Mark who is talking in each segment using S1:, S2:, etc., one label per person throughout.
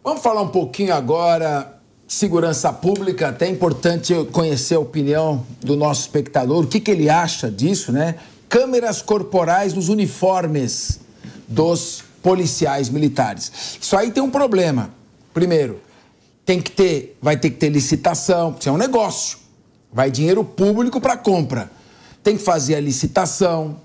S1: Vamos falar um pouquinho agora de segurança pública. Até é importante eu conhecer a opinião do nosso espectador, o que ele acha disso, né? Câmeras corporais nos uniformes dos policiais militares. Isso aí tem um problema. Primeiro, vai ter que ter licitação, isso é um negócio. Vai dinheiro público para compra. Tem que fazer a licitação,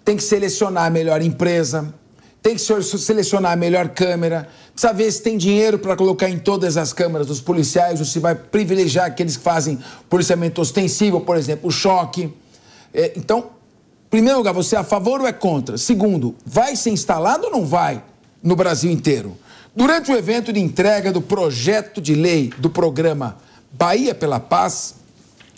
S1: tem que selecionar a melhor empresa, tem que selecionar a melhor câmera, precisa ver se tem dinheiro para colocar em todas as câmeras dos policiais, ou se vai privilegiar aqueles que fazem policiamento ostensivo, por exemplo, o choque. Então, em primeiro lugar, você é a favor ou é contra? Segundo, vai ser instalado ou não vai no Brasil inteiro? Durante o evento de entrega do projeto de lei do programa Bahia pela Paz,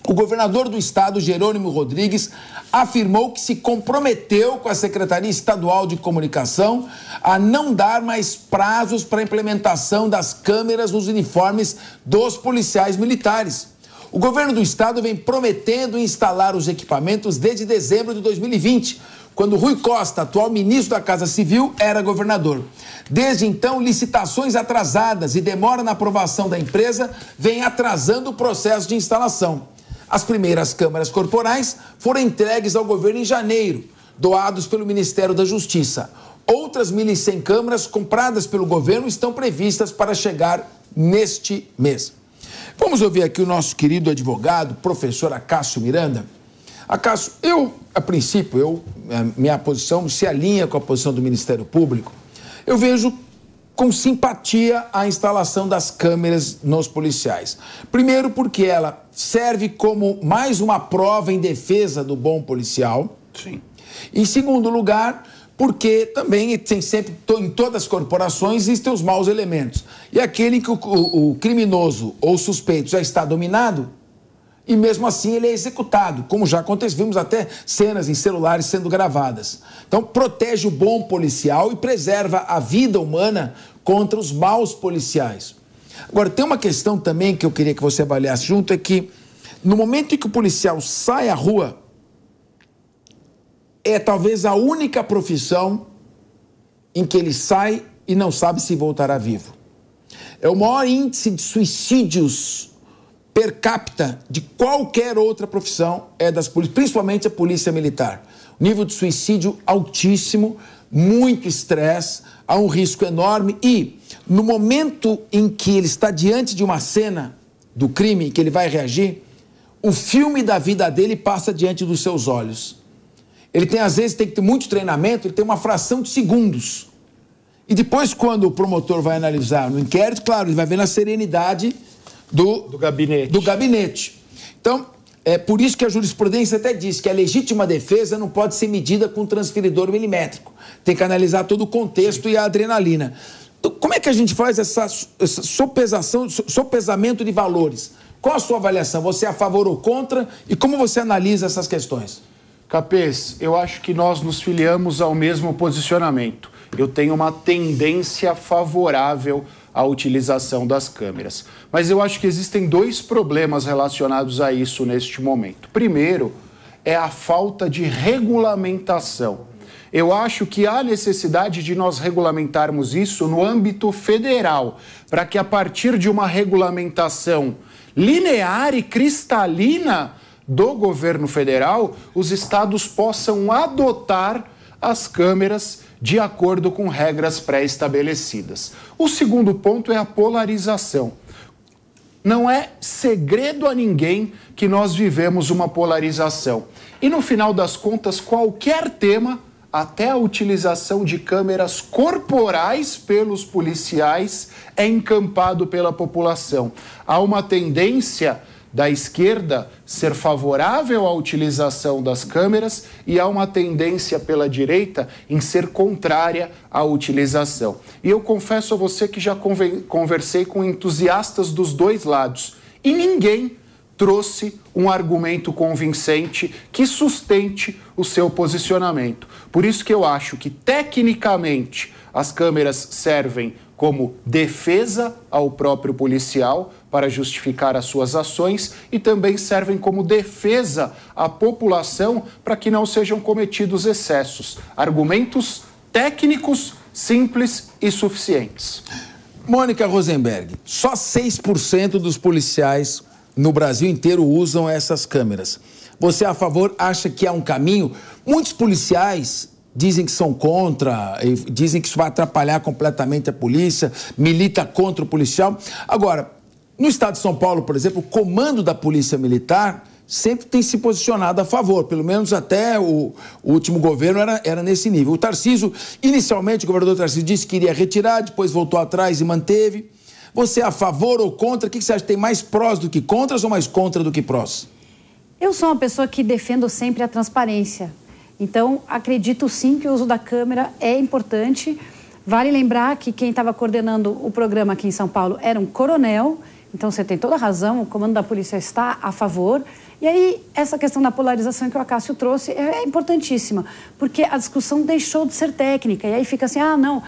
S1: o governador do estado, Jerônimo Rodrigues, afirmou que se comprometeu com a Secretaria Estadual de Comunicação a não dar mais prazos para a implementação das câmeras nos uniformes dos policiais militares. O governo do estado vem prometendo instalar os equipamentos desde dezembro de 2020, quando Rui Costa, atual ministro da Casa Civil, era governador. Desde então, licitações atrasadas e demora na aprovação da empresa vem atrasando o processo de instalação. As primeiras câmeras corporais foram entregues ao governo em janeiro, doados pelo Ministério da Justiça. Outras 1.100 câmeras compradas pelo governo estão previstas para chegar neste mês. Vamos ouvir aqui o nosso querido advogado, professor Acácio Miranda. Acácio, a princípio, minha posição se alinha com a posição do Ministério Público. Eu vejo com simpatia a instalação das câmeras nos policiais. Primeiro, porque ela serve como mais uma prova em defesa do bom policial.
S2: Sim.
S1: Em segundo lugar, porque também tem sempre, em todas as corporações, existem os maus elementos. E aquele que o criminoso ou suspeito já está dominado, e mesmo assim ele é executado, como já aconteceu, vimos até cenas em celulares sendo gravadas. Então, protege o bom policial e preserva a vida humana contra os maus policiais. Agora, tem uma questão também que eu queria que você avaliasse junto, é que no momento em que o policial sai à rua, é talvez a única profissão em que ele sai e não sabe se voltará vivo. É o maior índice de suicídios per capita de qualquer outra profissão é das polícias, principalmente a polícia militar. Nível de suicídio altíssimo, muito estresse, há um risco enorme e no momento em que ele está diante de uma cena do crime, que ele vai reagir, o filme da vida dele passa diante dos seus olhos. Ele tem, às vezes, tem que ter muito treinamento, ele tem uma fração de segundos. E depois, quando o promotor vai analisar no inquérito, claro, ele vai ver na serenidade do gabinete. Então, é por isso que a jurisprudência até diz que a legítima defesa não pode ser medida com transferidor milimétrico. Tem que analisar todo o contexto e a adrenalina. Então, como é que a gente faz essa sopesamento de valores? Qual a sua avaliação? Você é a favor ou contra? E como você analisa essas questões?
S2: Capês, eu acho que nós nos filiamos ao mesmo posicionamento. Eu tenho uma tendência favorável à utilização das câmeras. Mas eu acho que existem dois problemas relacionados a isso neste momento. Primeiro, é a falta de regulamentação. Eu acho que há necessidade de nós regulamentarmos isso no âmbito federal, para que a partir de uma regulamentação linear e cristalina do governo federal, os estados possam adotar as câmeras de acordo com regras pré-estabelecidas. O segundo ponto é a polarização. Não é segredo a ninguém que nós vivemos uma polarização. E no final das contas, qualquer tema, até a utilização de câmeras corporais pelos policiais, é encampado pela população. Há uma tendência da esquerda ser favorável à utilização das câmeras e há uma tendência pela direita em ser contrária à utilização. E eu confesso a você que já conversei com entusiastas dos dois lados e ninguém trouxe um argumento convincente que sustente o seu posicionamento. Por isso que eu acho que, tecnicamente, as câmeras servem como defesa ao próprio policial para justificar as suas ações e também servem como defesa à população para que não sejam cometidos excessos. Argumentos técnicos, simples e suficientes.
S1: Mônica Rosenberg, só 6% dos policiais no Brasil inteiro usam essas câmeras. Você, a favor, acha que há um caminho? Muitos policiais dizem que são contra, dizem que isso vai atrapalhar completamente a polícia, milita contra o policial. Agora, no estado de São Paulo, por exemplo, o comando da Polícia Militar sempre tem se posicionado a favor, pelo menos até o último governo era nesse nível. O Tarcísio, inicialmente, o governador Tarcísio disse que iria retirar, depois voltou atrás e manteve. Você é a favor ou contra? O que você acha? Tem mais prós do que contras ou mais contra do que prós?
S3: Eu sou uma pessoa que defendo sempre a transparência. Então, acredito sim que o uso da câmera é importante. Vale lembrar que quem estava coordenando o programa aqui em São Paulo era um coronel. Então, você tem toda a razão, o comando da polícia está a favor. E aí, essa questão da polarização que o Acácio trouxe é importantíssima, porque a discussão deixou de ser técnica. E aí fica assim, não,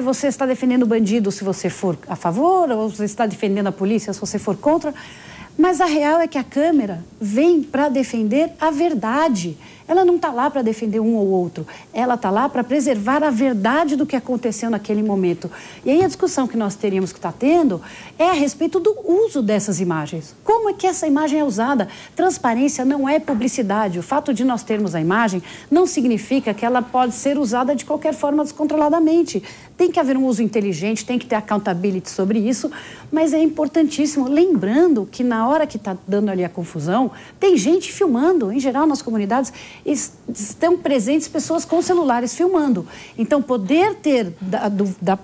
S3: você está defendendo o bandido se você for a favor, ou você está defendendo a polícia se você for contra. Mas a real é que a câmera vem para defender a verdade. Ela não está lá para defender um ou outro. Ela está lá para preservar a verdade do que aconteceu naquele momento. E aí a discussão que nós teríamos que estar tendo é a respeito do uso dessas imagens. Como é que essa imagem é usada? Transparência não é publicidade. O fato de nós termos a imagem não significa que ela pode ser usada de qualquer forma descontroladamente. Tem que haver um uso inteligente, tem que ter accountability sobre isso, mas é importantíssimo. Lembrando que na hora que está dando ali a confusão, tem gente filmando. Em geral, nas comunidades, estão presentes pessoas com celulares filmando. Então, poder ter,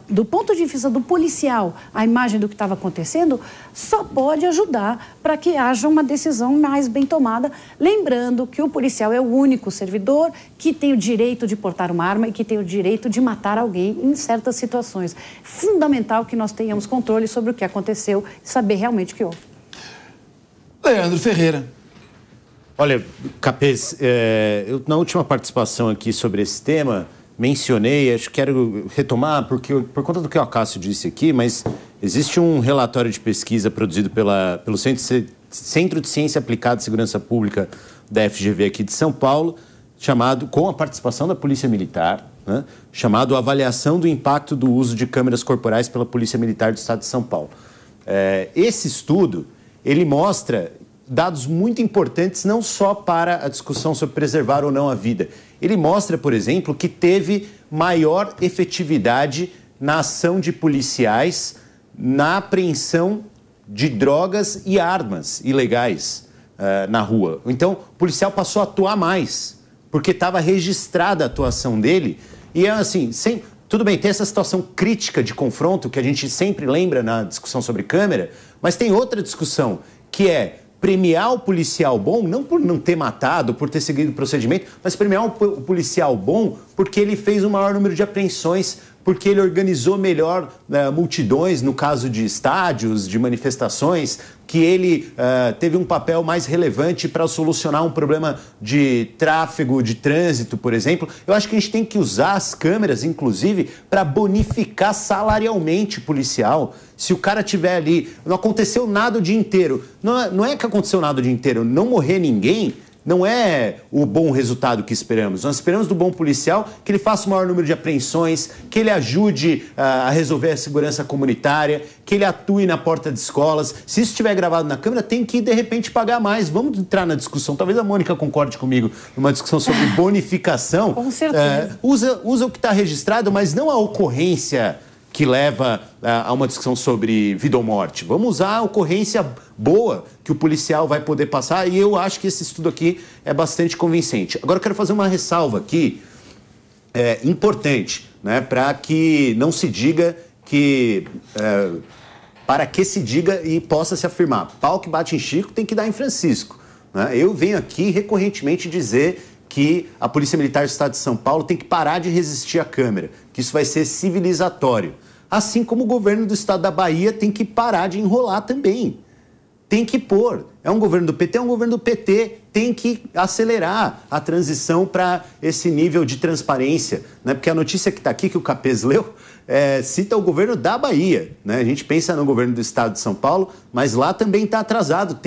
S3: do ponto de vista do policial, a imagem do que estava acontecendo, só pode ajudar para que haja uma decisão mais bem tomada. Lembrando que o policial é o único servidor que tem o direito de portar uma arma e que tem o direito de matar alguém em certas situações. Fundamental que nós tenhamos controle sobre o que aconteceu e saber realmente o que houve.
S1: Leandro Ferreira.
S4: Olha, Capês, eu na última participação aqui sobre esse tema, mencionei, acho que quero retomar, porque por conta do que o Acácio disse aqui, mas existe um relatório de pesquisa produzido pelo Centro de Ciência Aplicada e Segurança Pública da FGV aqui de São Paulo, chamado, com a participação da Polícia Militar, né, chamado Avaliação do Impacto do Uso de Câmeras Corporais pela Polícia Militar do Estado de São Paulo. Esse estudo, ele mostra dados muito importantes não só para a discussão sobre preservar ou não a vida. Ele mostra, por exemplo, que teve maior efetividade na ação de policiais na apreensão de drogas e armas ilegais na rua. Então, o policial passou a atuar mais, porque estava registrada a atuação dele. E assim, tudo bem, tem essa situação crítica de confronto que a gente sempre lembra na discussão sobre câmera, mas tem outra discussão, que é premiar o policial bom, não por não ter matado, por ter seguido o procedimento, mas premiar o policial bom porque ele fez um maior número de apreensões, porque ele organizou melhor multidões, no caso de estádios, de manifestações, que ele teve um papel mais relevante para solucionar um problema de tráfego, de trânsito, por exemplo. Eu acho que a gente tem que usar as câmeras, inclusive, para bonificar salarialmente o policial. Se o cara estiver ali, não aconteceu nada o dia inteiro, não é que aconteceu nada o dia inteiro, não morrer ninguém, não é o bom resultado que esperamos. Nós esperamos do bom policial que ele faça o maior número de apreensões, que ele ajude a resolver a segurança comunitária, que ele atue na porta de escolas. Se isso estiver gravado na câmera, tem que, de repente, pagar mais. Vamos entrar na discussão. Talvez a Mônica concorde comigo numa discussão sobre bonificação.
S3: Com certeza.
S4: Usa o que está registrado, mas não a ocorrência que leva a uma discussão sobre vida ou morte. Vamos usar a ocorrência boa que o policial vai poder passar, e eu acho que esse estudo aqui é bastante convincente. Agora eu quero fazer uma ressalva aqui, importante, né, para que não se diga que... para que se diga e possa se afirmar, pau que bate em Chico tem que dar em Francisco, né? Eu venho aqui recorrentemente dizer que a Polícia Militar do Estado de São Paulo tem que parar de resistir à câmera, que isso vai ser civilizatório. Assim como o governo do Estado da Bahia tem que parar de enrolar também. Tem que pôr. É um governo do PT, é um governo do PT. Tem que acelerar a transição para esse nível de transparência, né? Porque a notícia que está aqui, que o Capês leu, cita o governo da Bahia, né? A gente pensa no governo do Estado de São Paulo, mas lá também está atrasado.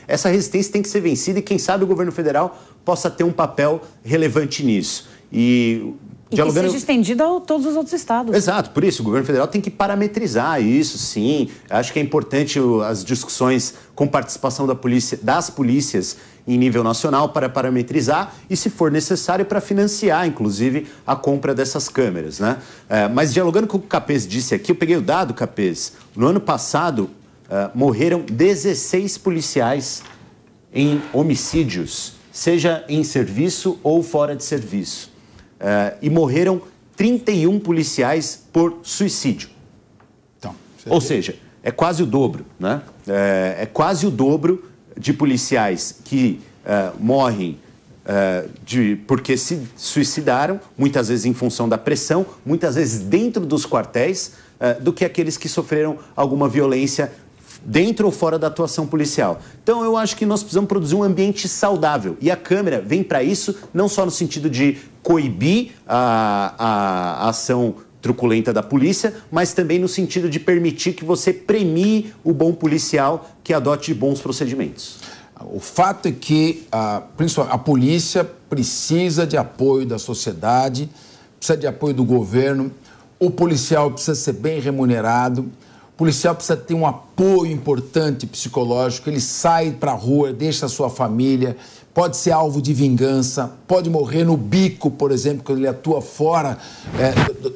S4: Essa resistência tem que ser vencida e quem sabe o governo federal possa ter um papel relevante nisso. E
S3: E que seja estendido a todos os outros estados.
S4: Exato, por isso o governo federal tem que parametrizar isso, sim. Acho que é importante as discussões com participação das polícias em nível nacional para parametrizar e, se for necessário, para financiar, inclusive, a compra dessas câmeras, né? Mas dialogando com o que o Capês disse aqui, eu peguei o dado, Capês. No ano passado, morreram 16 policiais em homicídios, seja em serviço ou fora de serviço. E morreram 31 policiais por suicídio.
S1: Então,
S4: ou seja, é quase o dobro, né? É quase o dobro de policiais que morrem porque se suicidaram, muitas vezes em função da pressão, muitas vezes dentro dos quartéis, do que aqueles que sofreram alguma violência dentro ou fora da atuação policial. Então, eu acho que nós precisamos produzir um ambiente saudável. E a Câmara vem para isso, não só no sentido de coibir a ação truculenta da polícia, mas também no sentido de permitir que você premie o bom policial que adote bons procedimentos.
S1: O fato é que a polícia precisa de apoio da sociedade, precisa de apoio do governo, o policial precisa ser bem remunerado, o policial precisa ter um apoio importante psicológico, ele sai para a rua, deixa a sua família, pode ser alvo de vingança, pode morrer no bico, por exemplo, quando ele atua fora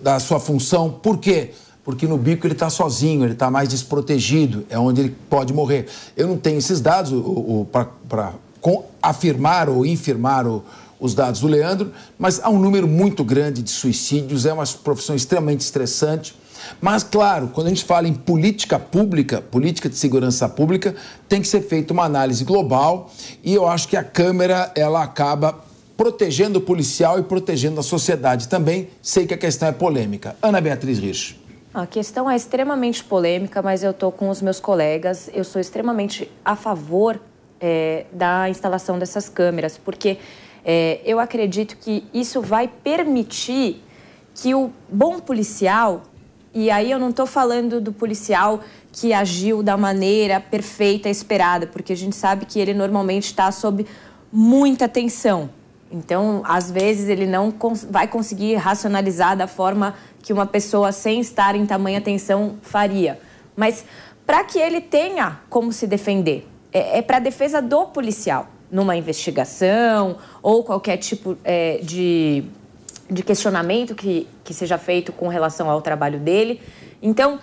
S1: da sua função. Por quê? Porque no bico ele está sozinho, ele está mais desprotegido, é onde ele pode morrer. Eu não tenho esses dados para afirmar ou infirmar os dados do Leandro, mas há um número muito grande de suicídios, é uma profissão extremamente estressante. Mas, claro, quando a gente fala em política pública, política de segurança pública, tem que ser feita uma análise global e eu acho que a Câmara, ela acaba protegendo o policial e protegendo a sociedade também. Sei que a questão é polêmica. Ana Beatriz Rich.
S5: A questão é extremamente polêmica, mas eu estou com os meus colegas. Eu sou extremamente a favor da instalação dessas câmeras, porque eu acredito que isso vai permitir que o bom policial... E aí eu não estou falando do policial que agiu da maneira perfeita esperada, porque a gente sabe que ele normalmente está sob muita tensão. Então, às vezes, ele não vai conseguir racionalizar da forma que uma pessoa sem estar em tamanha tensão faria. Mas para que ele tenha como se defender, é para a defesa do policial, numa investigação ou qualquer tipo de questionamento que seja feito com relação ao trabalho dele. Então,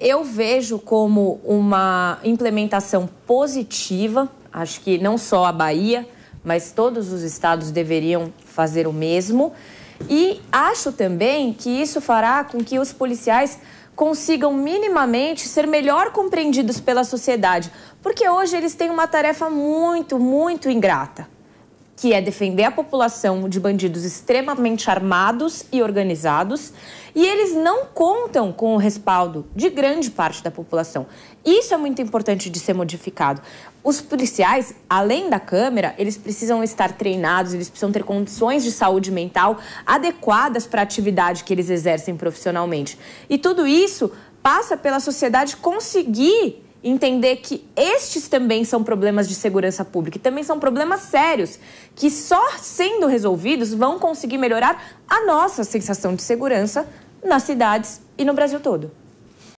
S5: eu vejo como uma implementação positiva. Acho que não só a Bahia, mas todos os estados deveriam fazer o mesmo. E acho também que isso fará com que os policiais consigam minimamente ser melhor compreendidos pela sociedade. Porque hoje eles têm uma tarefa muito, muito ingrata, que é defender a população de bandidos extremamente armados e organizados, e eles não contam com o respaldo de grande parte da população. Isso é muito importante de ser modificado. Os policiais, além da Câmara, eles precisam estar treinados, eles precisam ter condições de saúde mental adequadas para a atividade que eles exercem profissionalmente. E tudo isso passa pela sociedade conseguir entender que estes também são problemas de segurança pública e também são problemas sérios que só sendo resolvidos vão conseguir melhorar a nossa sensação de segurança nas cidades e no Brasil todo.